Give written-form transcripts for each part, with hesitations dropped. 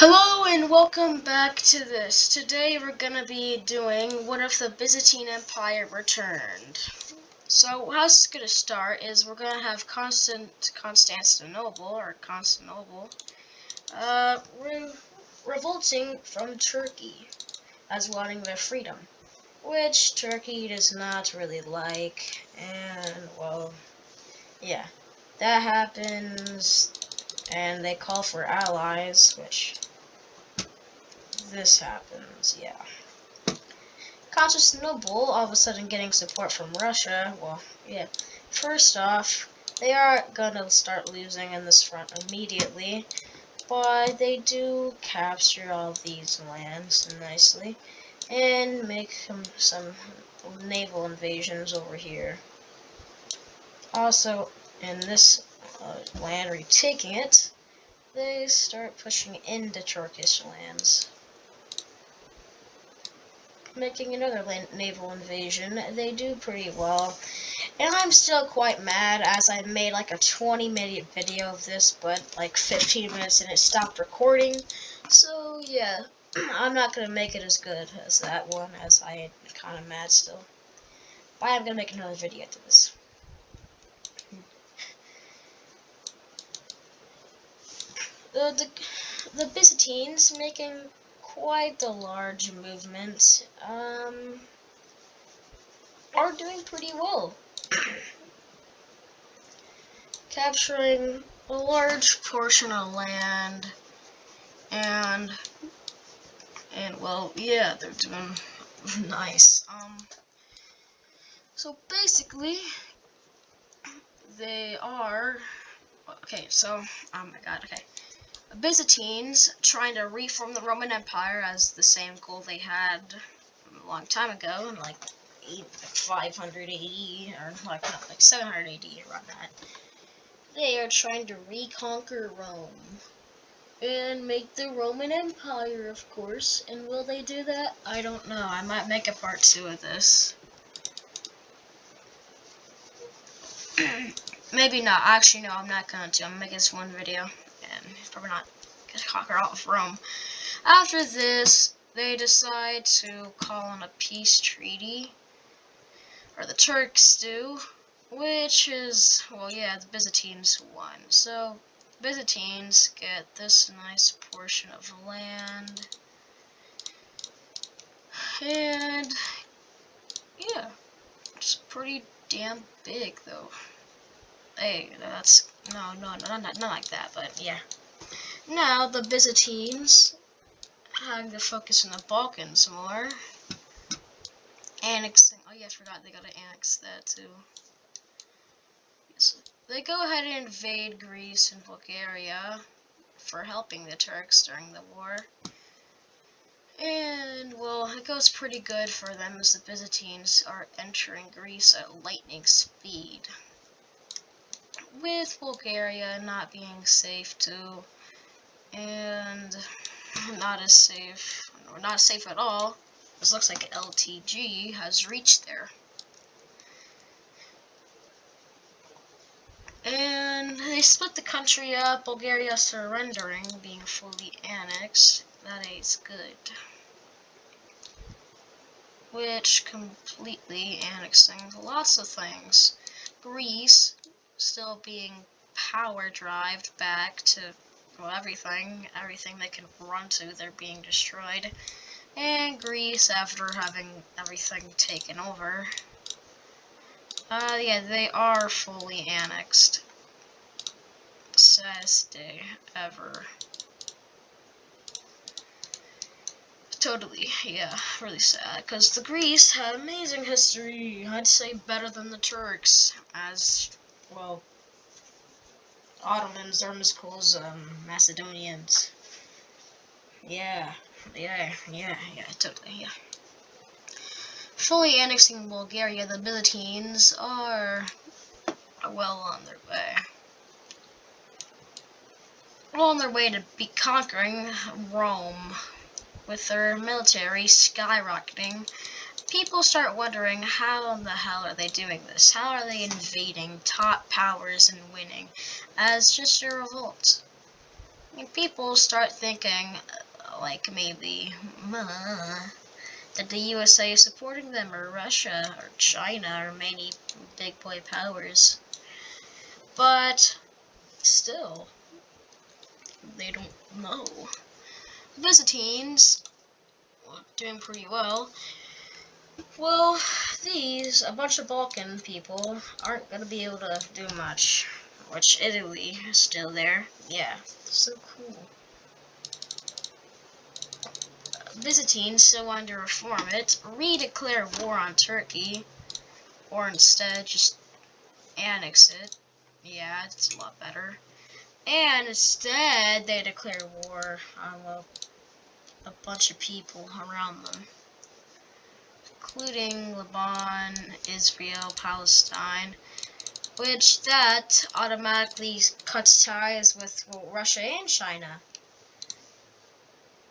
Hello and welcome back to this. Today we're gonna be doing what if the Byzantine Empire returned. So how it's gonna start is we're gonna have Constantinople revolting from Turkey as wanting their freedom, which Turkey does not really like, and well, yeah, that happens, and they call for allies, which this happens, yeah. Constantinople all of a sudden getting support from Russia. Well, yeah. First off, they are gonna start losing in this front immediately, but they do capture all these lands nicely and make some naval invasions over here. Also, in this land, retaking it, they start pushing into Turkish lands, making another naval invasion. They do pretty well, and I'm still quite mad as I made like a 20-minute video of this, but like 15 minutes and it stopped recording. So yeah, I'm not gonna make it as good as that one, as I am kind of mad still. But I am gonna make another video after this. The Byzantines making quite the large movement. Are doing pretty well, capturing a large portion of land, and well, yeah, they're doing nice. So basically, they are okay. So, oh my God, okay. Byzantines trying to reform the Roman Empire as the same goal they had a long time ago, in like 500 AD, or like 700 AD, around that. They are trying to reconquer Rome and make the Roman Empire, of course. And will they do that? I don't know. I might make a part 2 of this. Maybe not. Actually, no, I'm not going to. I'm making this one video, and probably not gonna conquer all of Rome. After this, they decide to call on a peace treaty, or the Turks do, which is, well, yeah, the Byzantines won. So, Byzantines get this nice portion of land, and yeah, it's pretty damn big, though. Hey, that's no, not like that, but yeah. Now the Byzantines having to focus on the Balkans more, annexing. Oh yeah, I forgot they gotta annex that too. So they go ahead and invade Greece and Bulgaria for helping the Turks during the war. And, well, it goes pretty good for them as the Byzantines are entering Greece at lightning speed, with Bulgaria not being safe too, and not safe at all. This looks like LTG has reached there. And they split the country up, Bulgaria surrendering, being fully annexed. That ain't good. Which completely annexing lots of things. Greece still being power drived back to, well, everything they can run to, they're being destroyed. And Greece, after having everything taken over, yeah, they are fully annexed. Saddest day ever. Totally, yeah, really sad, because the Greece had amazing history. I'd say better than the Turks, as, well, Ottomans aren't as cool as Macedonians. Yeah, totally, yeah. Fully annexing Bulgaria, the Byzantines are well on their way. Well on their way to be conquering Rome. With their military skyrocketing, people start wondering, how in the hell are they doing this? How are they invading top powers and winning as just a revolt? And people start thinking, like maybe that the USA is supporting them, or Russia, or China, or many big boy powers. But still, they don't know. Byzantines doing pretty well. Well, a bunch of Balkan people aren't going to be able to do much. Which, Italy is still there. Yeah, so cool. Byzantines still wanted to reform it, redeclare war on Turkey, or instead just annex it. Yeah, it's a lot better. And instead, they declare war on a bunch of people around them, including Lebanon, Israel, Palestine, which that automatically cuts ties with Russia and China.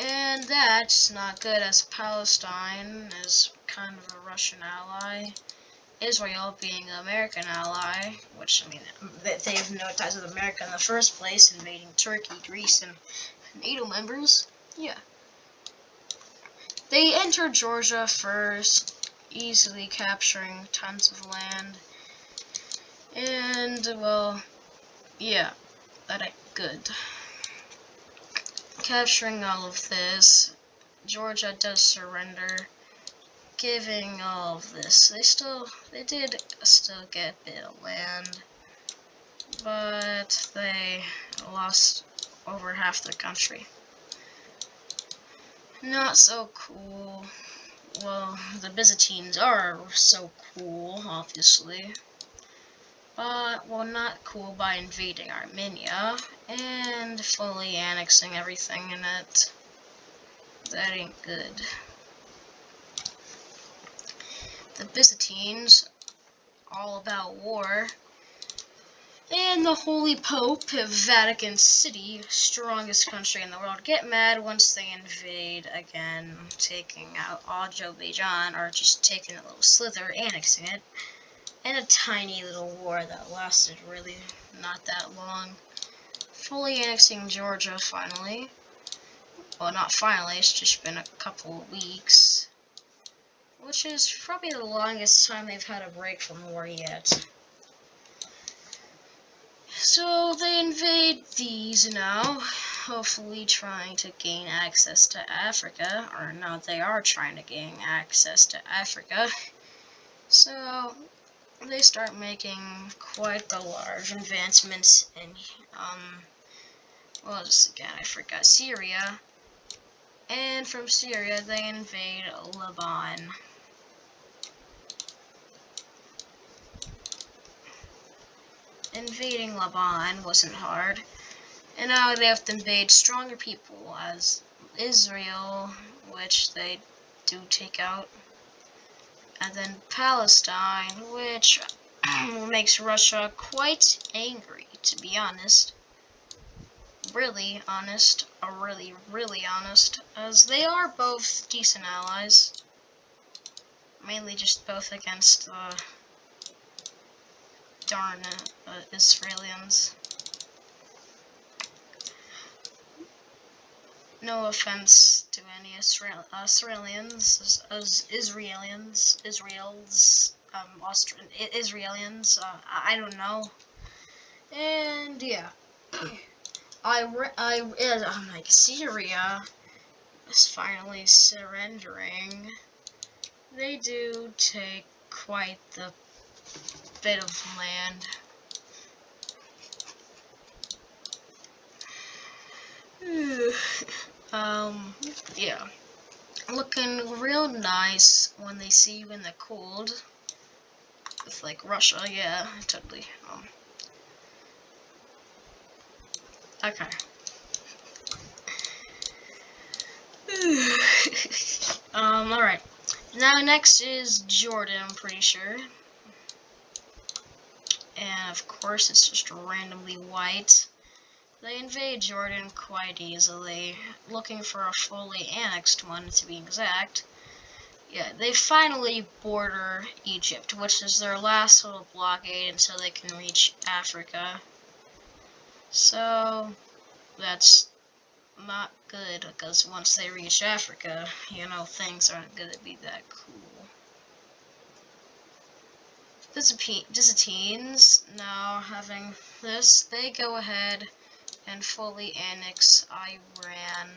And that's not good, as Palestine is kind of a Russian ally. Israel being an American ally, which, I mean, they have no ties with America in the first place, invading Turkey, Greece, and NATO members. Yeah. They entered Georgia first, easily capturing tons of land. And, well, yeah, that ain't good. Capturing all of this, Georgia does surrender, giving all of this. They did still get a bit of land, but they lost over half their country. Not so cool. Well, the Byzantines are so cool, obviously. But, well, not cool by invading Armenia and fully annexing everything in it. That ain't good. The Byzantines, all about war. And the Holy Pope of Vatican City, strongest country in the world, get mad once they invade again, taking out Azerbaijan, or just taking a little slither, annexing it. And a tiny little war that lasted really not that long. Fully annexing Georgia finally. Well, not finally, it's just been a couple of weeks. Which is probably the longest time they've had a break from war yet. So they invade these now, hopefully trying to gain access to Africa. Or no, they are trying to gain access to Africa. So they start making quite the large advancements in, well, just again, I forgot, Syria. And from Syria, they invade Lebanon. Invading Lebanon wasn't hard. And now they have to invade stronger people, as Israel, which they do take out. And then Palestine, which makes Russia quite angry, to be honest. Really honest, really honest, as they are both decent allies. Mainly just both against the darn Israelis. No offense to any Australians, Israelians, I don't know. And yeah, I'm like, Syria is finally surrendering. They do take quite the bit of land. Yeah. Looking real nice when they see you in the cold. With, like, Russia, yeah, totally. Okay. Alright. Now, next is Jordan, I'm pretty sure. And, of course, it's just randomly white. They invade Jordan quite easily, looking for a fully annexed one, to be exact. Yeah, they finally border Egypt, which is their last little blockade until they can reach Africa. So, that's not good, because once they reach Africa, you know, things aren't gonna be that cool. Byzantines, now having this, they go ahead and fully annex Iran.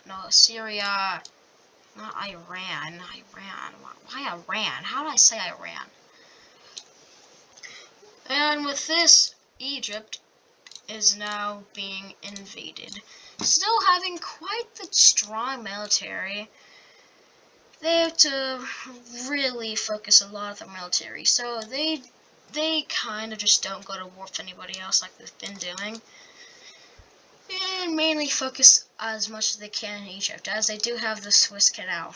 No, Syria. Not Iran. Iran. Why Iran? How did I say Iran? And with this, Egypt is now being invaded. Still having quite the strong military. They have to really focus a lot of their military. So they kind of just don't go to war with anybody else like they've been doing. And mainly focus as much as they can in Egypt, as they do have the Suez Canal.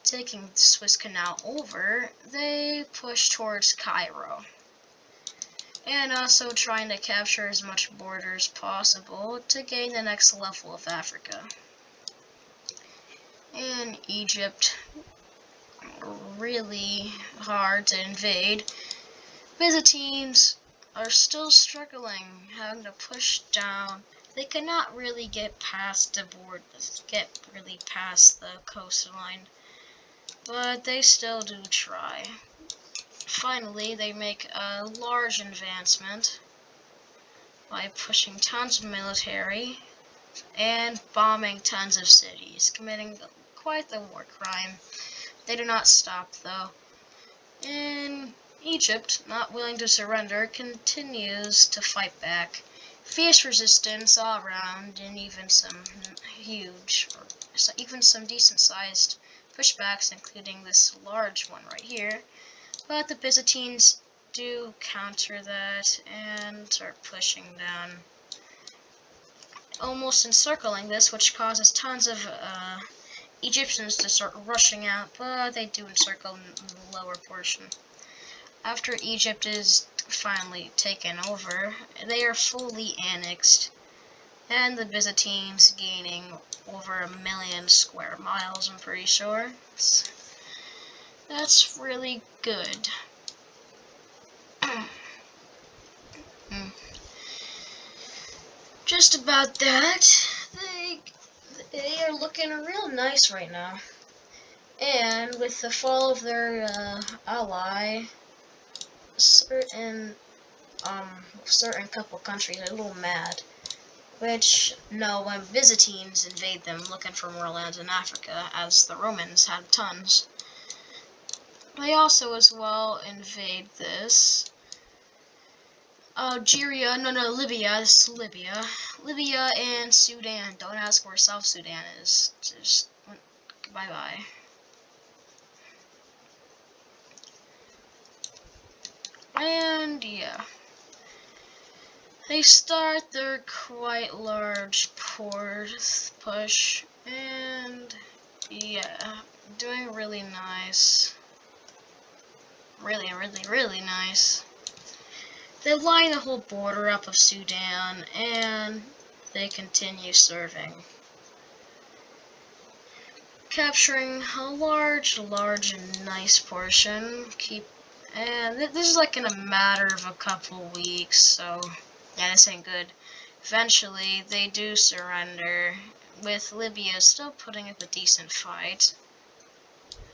Taking the Suez Canal over, they push towards Cairo. And also trying to capture as much border as possible to gain the next level of Africa. And Egypt, really hard to invade. Byzantines are still struggling, having to push down. They cannot really get past the coastline, but they still do try. Finally, they make a large advancement by pushing tons of military and bombing tons of cities, committing quite the war crime. They do not stop, though. In Egypt, not willing to surrender, continues to fight back. Fierce resistance all around, and even some decent-sized pushbacks, including this large one right here. But the Byzantines do counter that and start pushing down, almost encircling this, which causes tons of Egyptians to start rushing out, but they do encircle the lower portion. After Egypt is finally taken over, they are fully annexed, and the Byzantines gaining over 1 million square miles, I'm pretty sure. That's really good. Just about that, they are looking real nice right now. And with the fall of their ally, certain couple countries are a little mad. Which, no, when Byzantines invade them looking for more lands in Africa, as the Romans had tons. They also as well invade this. Libya, this is Libya. Libya and Sudan. Don't ask where South Sudan is. Just, bye-bye. And, yeah. They start their quite large push, and, yeah, doing really nice. Really, really, really nice. They line the whole border up of Sudan, and they continue serving. Capturing a large and nice portion. And this is like in a matter of a couple weeks, so yeah, this ain't good. Eventually, they do surrender, with Libya still putting up a decent fight.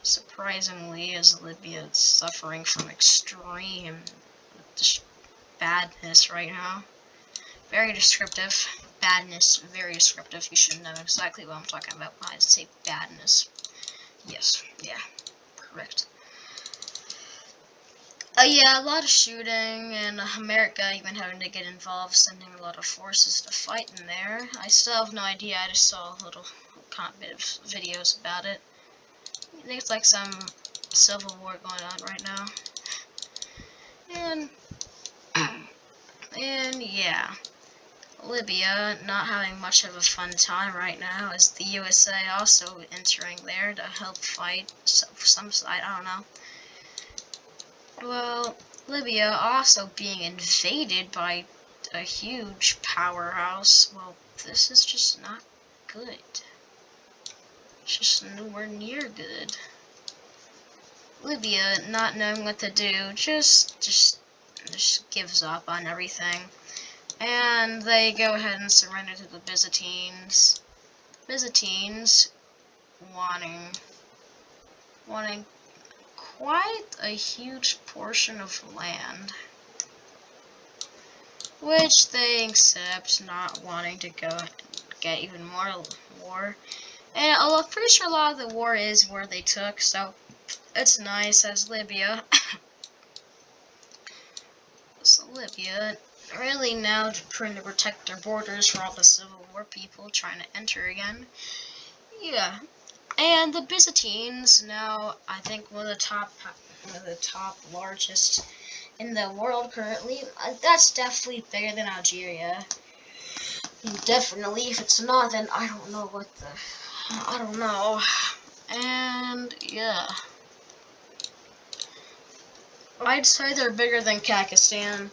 Surprisingly, as Libya is suffering from extreme badness right now. Very descriptive. Badness, very descriptive. You should know exactly what I'm talking about when I say badness. Yes, yeah, correct. Yeah, a lot of shooting, and America even having to get involved, sending a lot of forces to fight in there. I still have no idea, I just saw a little bit of videos about it. I think it's like some civil war going on right now. And yeah, Libya not having much of a fun time right now, as the USA also entering there to help fight some side, I don't know. Well, Libya also being invaded by a huge powerhouse. Well, this is just not good. It's just nowhere near good. Libya, not knowing what to do, just gives up on everything. and they go ahead and surrender to the Byzantines. Byzantines wanting quite a huge portion of land, which they accept, not wanting to go get even more war. And I'm pretty sure a lot of the war is where they took, so it's nice as Libya. So Libya really now trying to protect their borders for all the Civil War people trying to enter again. Yeah. And the Byzantines now, I think one of the top largest in the world currently. That's definitely bigger than Algeria. Definitely, if it's not, then I don't know I don't know. And yeah, I'd say they're bigger than Pakistan.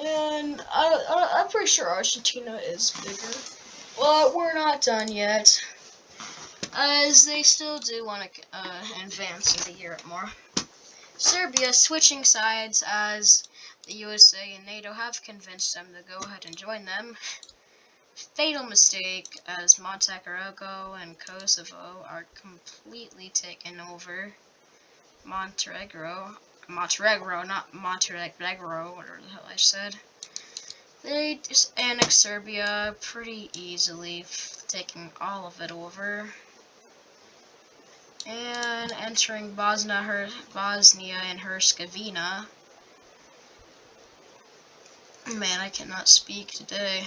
And I'm pretty sure Argentina is bigger. But we're not done yet, as they still do want to advance into Europe more. Serbia switching sides as the USA and NATO have convinced them to go ahead and join them. Fatal mistake, as Montenegro and Kosovo are completely taken over. Montenegro, not Montenegro, whatever the hell I said. They just annexed Serbia pretty easily, taking all of it over. And entering Bosnia and Herzegovina. Man, I cannot speak today.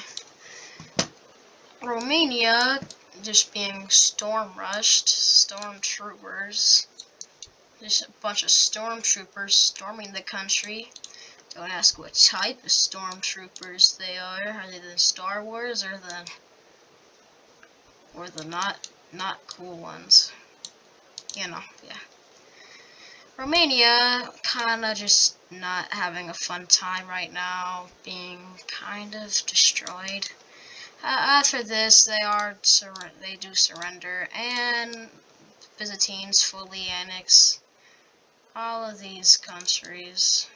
Romania just being stormtroopers. Just a bunch of stormtroopers storming the country. Don't ask what type of stormtroopers they are. Are they the Star Wars or the not cool ones? You know, yeah. Romania kinda just not having a fun time right now, being kind of destroyed. After this, they do surrender, and Byzantines fully annex all of these countries.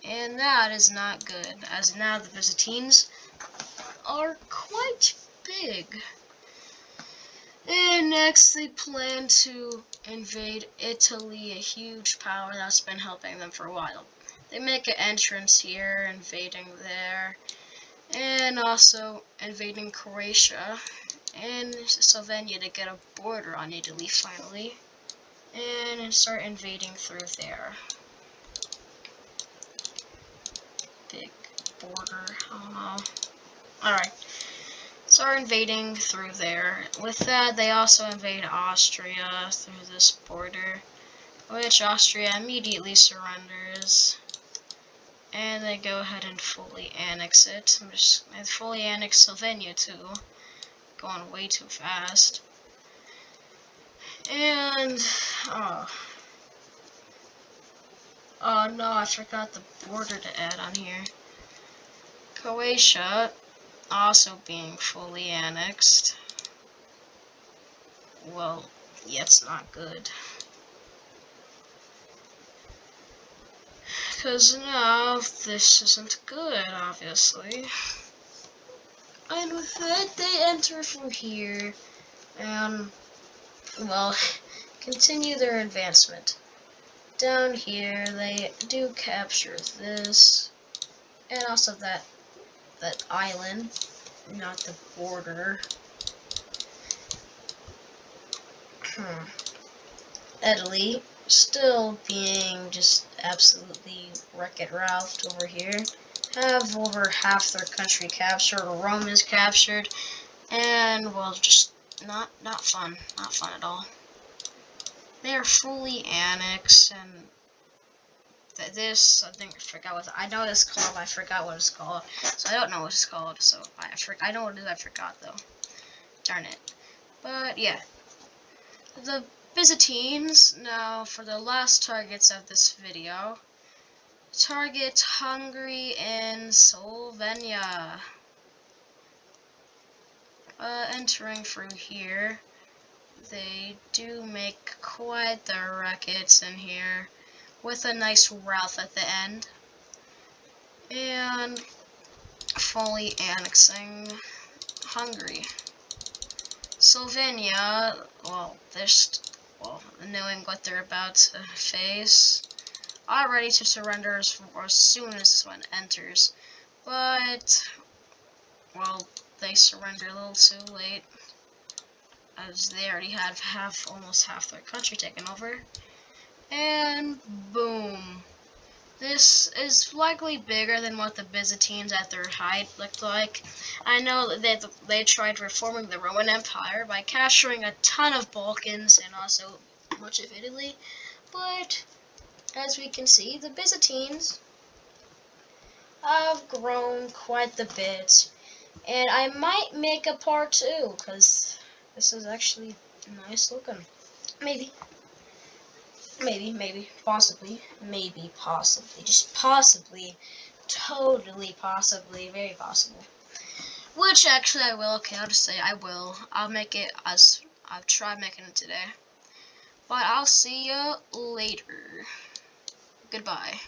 And that is not good, as now the Byzantines are quite big. And next, they plan to invade Italy, a huge power that's been helping them for a while. They make an entrance here, invading there, and also invading Croatia and Slovenia to get a border on Italy finally, and start invading through there. Big border, I don't know. Alright. Start invading through there. With that, they also invade Austria through this border, which Austria immediately surrenders. And they go ahead and fully annex it. And fully annex Slovenia too. Going way too fast. And oh no, I forgot the border to add on here. Croatia also being fully annexed. Well, yeah, it's not good. Because now this isn't good, obviously. And with that, they enter from here and, well, continue their advancement. Down here, they do capture this, and also that island, not the border. Italy still being just absolutely Wreck-It Ralphed over here. Have over half their country captured. Rome is captured, and well, just not fun at all. They are fully annexed, and this, I think, I know it's called, I forgot what it's called, so I don't know what it's called, so I know what it is, I forgot, though. Darn it. But, yeah. The Byzantines, now, for the last targets of this video, target Hungary and Slovenia. Entering through here, they do make quite the rackets in here, with a nice Ralph at the end, and fully annexing Hungary. Slovenia, well, knowing what they're about to face, are ready to surrender as soon as this one enters, but, well, they surrender a little too late, as they already had almost half their country taken over, and boom. This is likely bigger than what the Byzantines at their height looked like. I know that they tried reforming the Roman Empire by capturing a ton of Balkans and also much of Italy, but as we can see, the Byzantines have grown quite a bit, and I might make a part 2, because this is actually nice looking. Maybe, possibly, just possibly, totally possibly, very possible. Which actually I will, okay, I'll just say I will. I'll make it as, I've tried making it today. But I'll see you later. Goodbye.